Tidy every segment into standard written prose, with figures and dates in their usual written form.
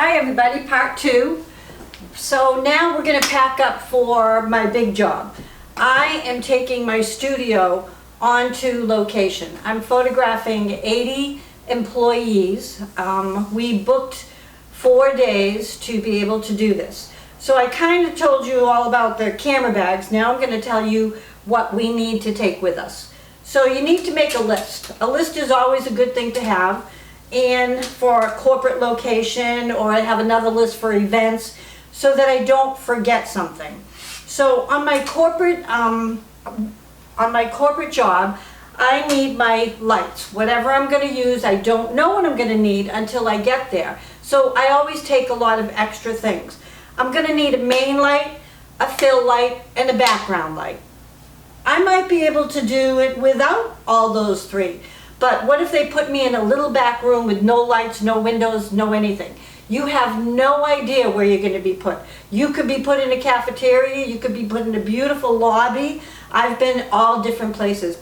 Hi everybody, part two. So now we're going to pack up for my big job. I am taking my studio onto location. I'm photographing 80 employees. We booked 4 days to be able to do this. So I kind of told you all about the camera bags. Now I'm going to tell you what we need to take with us. So you need to make a list. A list is always a good thing to have. And for a corporate location, or I have another list for events so that I don't forget something. So on my corporate job, I need my lights. Whatever I'm going to use, I don't know what I'm going to need until I get there. So I always take a lot of extra things. I'm going to need a main light, a fill light, and a background light. I might be able to do it without all those three. But what if they put me in a little back room with no lights, no windows, no anything? You have no idea where you're going to be put. You could be put in a cafeteria, you could be put in a beautiful lobby. I've been all different places.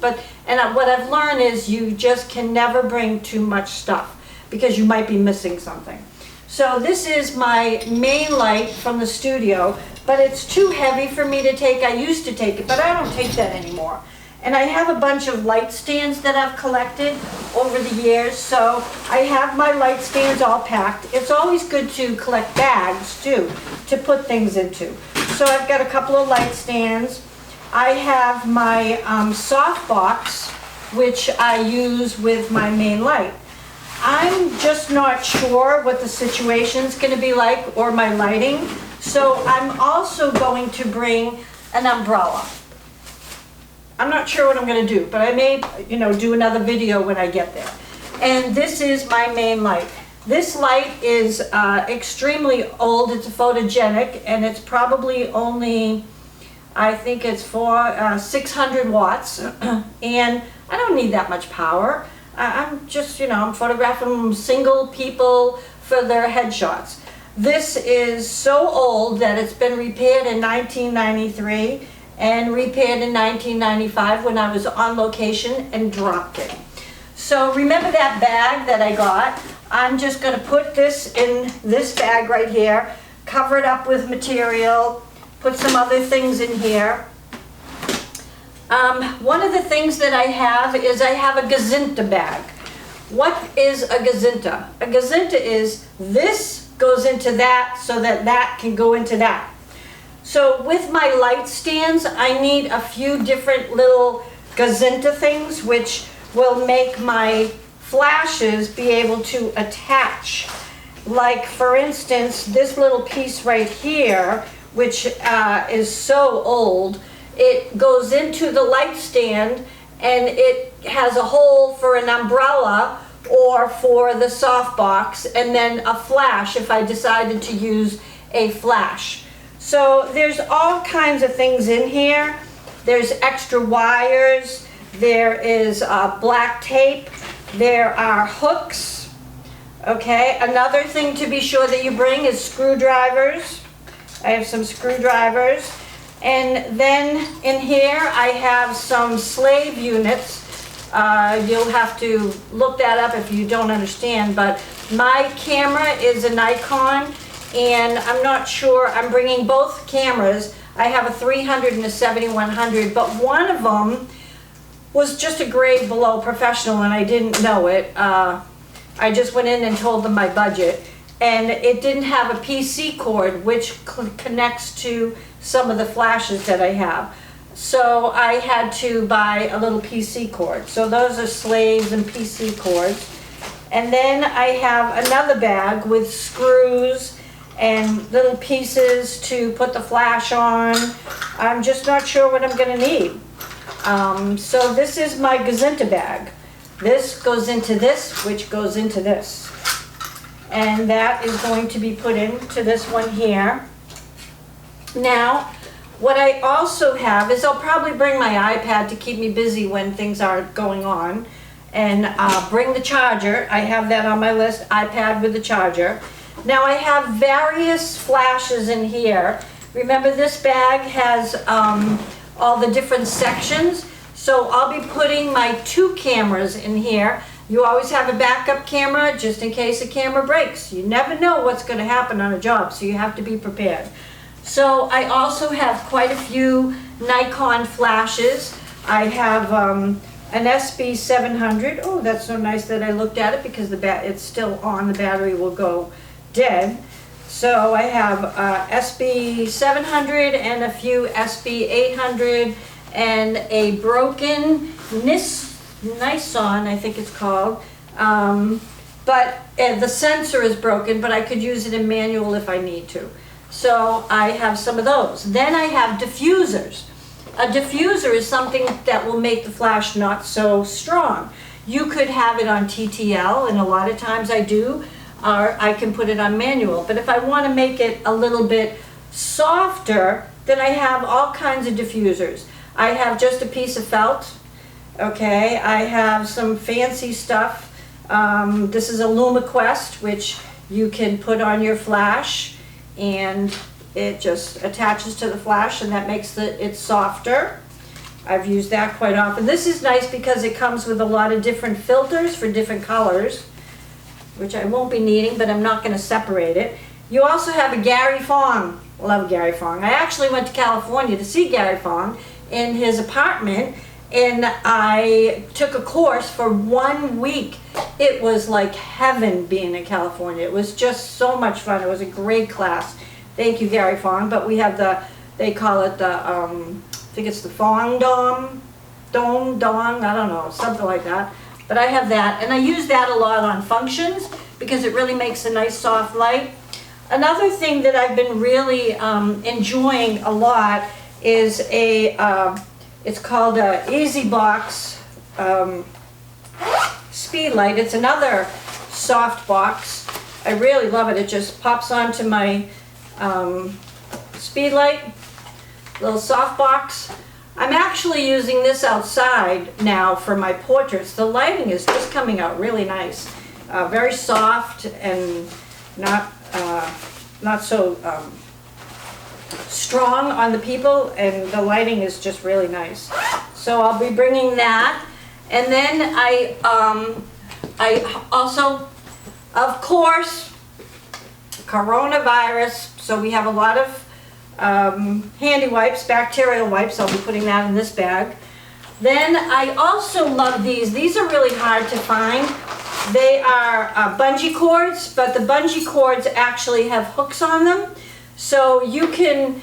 And what I've learned is you just can never bring too much stuff because you might be missing something. So this is my main light from the studio, but it's too heavy for me to take. I used to take it, but I don't take that anymore. And I have a bunch of light stands that I've collected over the years, so I have my light stands all packed. It's always good to collect bags too, to put things into. So I've got a couple of light stands. I have my softbox, which I use with my main light. I'm just not sure what the situation's going to be like or my lighting, so I'm also going to bring an umbrella. I'm not sure what I'm going to do, but I may, do another video when I get there. And this is my main light. This light is extremely old. It's photogenic, and it's probably only, I think it's for 600 watts. And I don't need that much power. I'm just, I'm photographing single people for their headshots. This is so old that it's been repaired in 1993. And repaired in 1995 when I was on location and dropped it. So remember that bag that I got? I'm just going to put this in this bag right here, cover it up with material, put some other things in here. One of the things that I have is I have a Gazenta bag. What is a Gazenta? A Gazenta is this goes into that so that that can go into that. So with my light stands, I need a few different little Gazenta things which will make my flashes be able to attach. Like for instance, this little piece right here, which is so old, it goes into the light stand and it has a hole for an umbrella or for the softbox, and then a flash if I decided to use a flash. So there's all kinds of things in here. There's extra wires, there is black tape, there are hooks. Okay, another thing to be sure that you bring is screwdrivers. I have some screwdrivers. And then in here I have some slave units. You'll have to look that up if you don't understand, but my camera is a Nikon. And I'm not sure, I'm bringing both cameras. I have a 300 and a 7100, but one of them was just a grade below professional and I didn't know it. I just went in and told them my budget, and it didn't have a PC cord which connects to some of the flashes that I have. So I had to buy a little PC cord. So those are slaves and PC cords. And then I have another bag with screws and little pieces to put the flash on. I'm just not sure what I'm going to need. So this is my Gazenta bag. This goes into this, which goes into this. And that is going to be put into this one here. Now, what I also have is I'll probably bring my iPad to keep me busy when things aren't going on. And bring the charger. I have that on my list, iPad with the charger. Now I have various flashes in here. Remember, this bag has all the different sections. So I'll be putting my 2 cameras in here. You always have a backup camera just in case a camera breaks. You never know what's going to happen on a job, so you have to be prepared. So I also have quite a few Nikon flashes. I have an SB700. Oh, that's so nice that I looked at it because it's still on. The battery will go dead. So I have SB700 and a few SB800 and a broken Nissan, I think it's called. But the sensor is broken, but I could use it in manual if I need to. So I have some of those. Then I have diffusers. A diffuser is something that will make the flash not so strong. You could have it on TTL, and a lot of times I do, or I can put it on manual. But if I want to make it a little bit softer, then I have all kinds of diffusers. I have just a piece of felt. Okay, I have some fancy stuff. This is a LumaQuest, which you can put on your flash, and it just attaches to the flash, and that makes it softer. I've used that quite often. This is nice because it comes with a lot of different filters for different colors, which I won't be needing, but I'm not going to separate it. You also have a Gary Fong. Love Gary Fong. I actually went to California to see Gary Fong in his apartment, and I took a course for 1 week. It was like heaven being in California. It was just so much fun. It was a great class. Thank you, Gary Fong. But we have they call it the, I think it's the Fong Dong, I don't know, something like that. But I have that, and I use that a lot on functions because it really makes a nice soft light. Another thing that I've been really enjoying a lot is it's called a Easy Box speed light. It's another soft box. I really love it. It just pops onto my speed light, little soft box. I'm actually using this outside now for my portraits. The lighting is just coming out really nice. Very soft and not so strong on the people, and the lighting is just really nice. So I'll be bringing that. And then I also, of course, coronavirus. So we have a lot of handy wipes, bacterial wipes. I'll be putting that in this bag. Then I also love these. These are really hard to find. They are bungee cords, but the bungee cords actually have hooks on them. So you can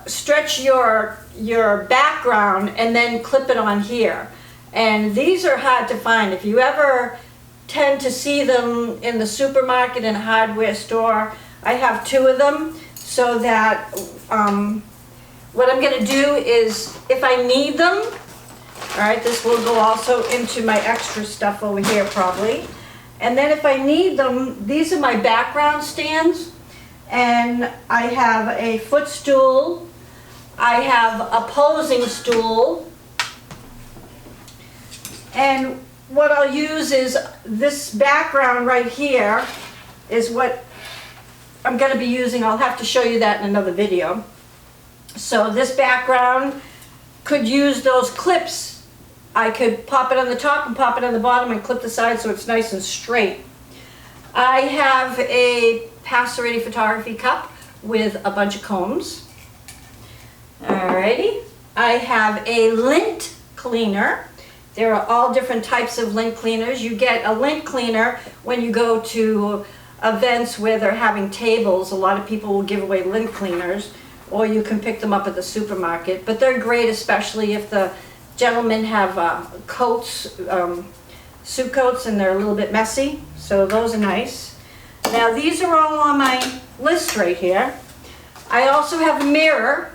stretch your background and then clip it on here. And these are hard to find. If you ever tend to see them in the supermarket and hardware store, I have 2 of them, so that what I'm going to do is, if I need them, all right, this will go also into my extra stuff over here probably. And then if I need them, these are my background stands. And I have a footstool, I have a posing stool, and what I'll use is this background right here is what I'm going to be using. I'll have to show you that in another video. So this background could use those clips. I could pop it on the top and pop it on the bottom and clip the side so it's nice and straight. I have a Passerity photography cup with a bunch of combs. Alrighty. I have a lint cleaner. There are all different types of lint cleaners. You get a lint cleaner when you go to events where they're having tables. A lot of people will give away lint cleaners, or you can pick them up at the supermarket. But they're great, especially if the gentlemen have coats, suit coats, and they're a little bit messy. So those are nice. Now these are all on my list right here. I also have a mirror.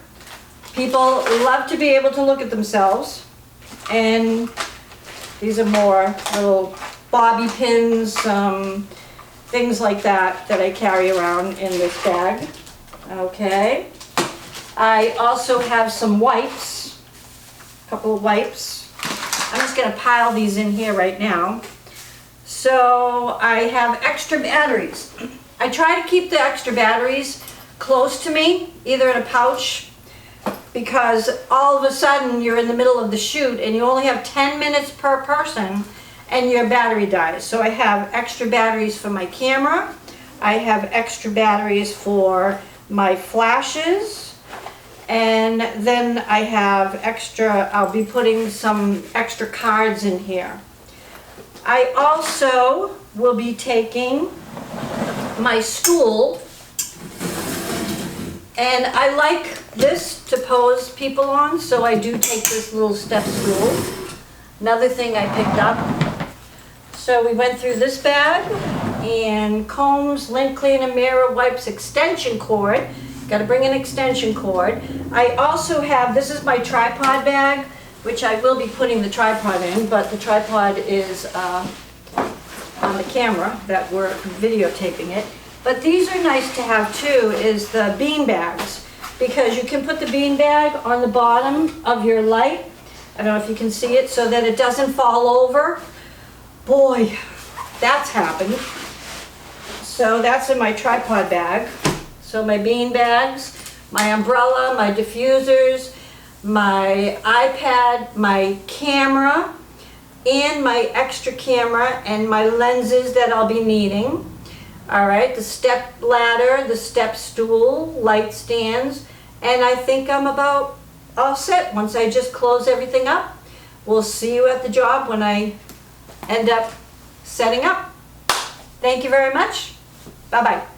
People love to be able to look at themselves. And these are more little bobby pins, things like that I carry around in this bag. Okay. I also have some wipes, a couple of wipes. I'm just going to pile these in here right now. So I have extra batteries. I try to keep the extra batteries close to me, either in a pouch, because all of a sudden you're in the middle of the shoot and you only have 10 minutes per person, and your battery dies. So I have extra batteries for my camera. I have extra batteries for my flashes. And then I have extra, I'll be putting some extra cards in here. I also will be taking my stool, and I like this to pose people on, so I do take this little step stool. Another thing I picked up. So we went through this bag, and combs, lint cleaner, mirror, wipes, extension cord. Got to bring an extension cord. I also have, this is my tripod bag, which I will be putting the tripod in, but the tripod is on the camera that we're videotaping it. But these are nice to have too, is the bean bags, because you can put the bean bag on the bottom of your light. I don't know if you can see it, so that it doesn't fall over. Boy, that's happened. So that's in my tripod bag. So my bean bags, my umbrella, my diffusers, my iPad, my camera, and my extra camera, and my lenses that I'll be needing. All right, the step ladder, the step stool, light stands, and I think I'm about all set. Once I just close everything up, we'll see you at the job when I end up setting up. Thank you very much. Bye-bye.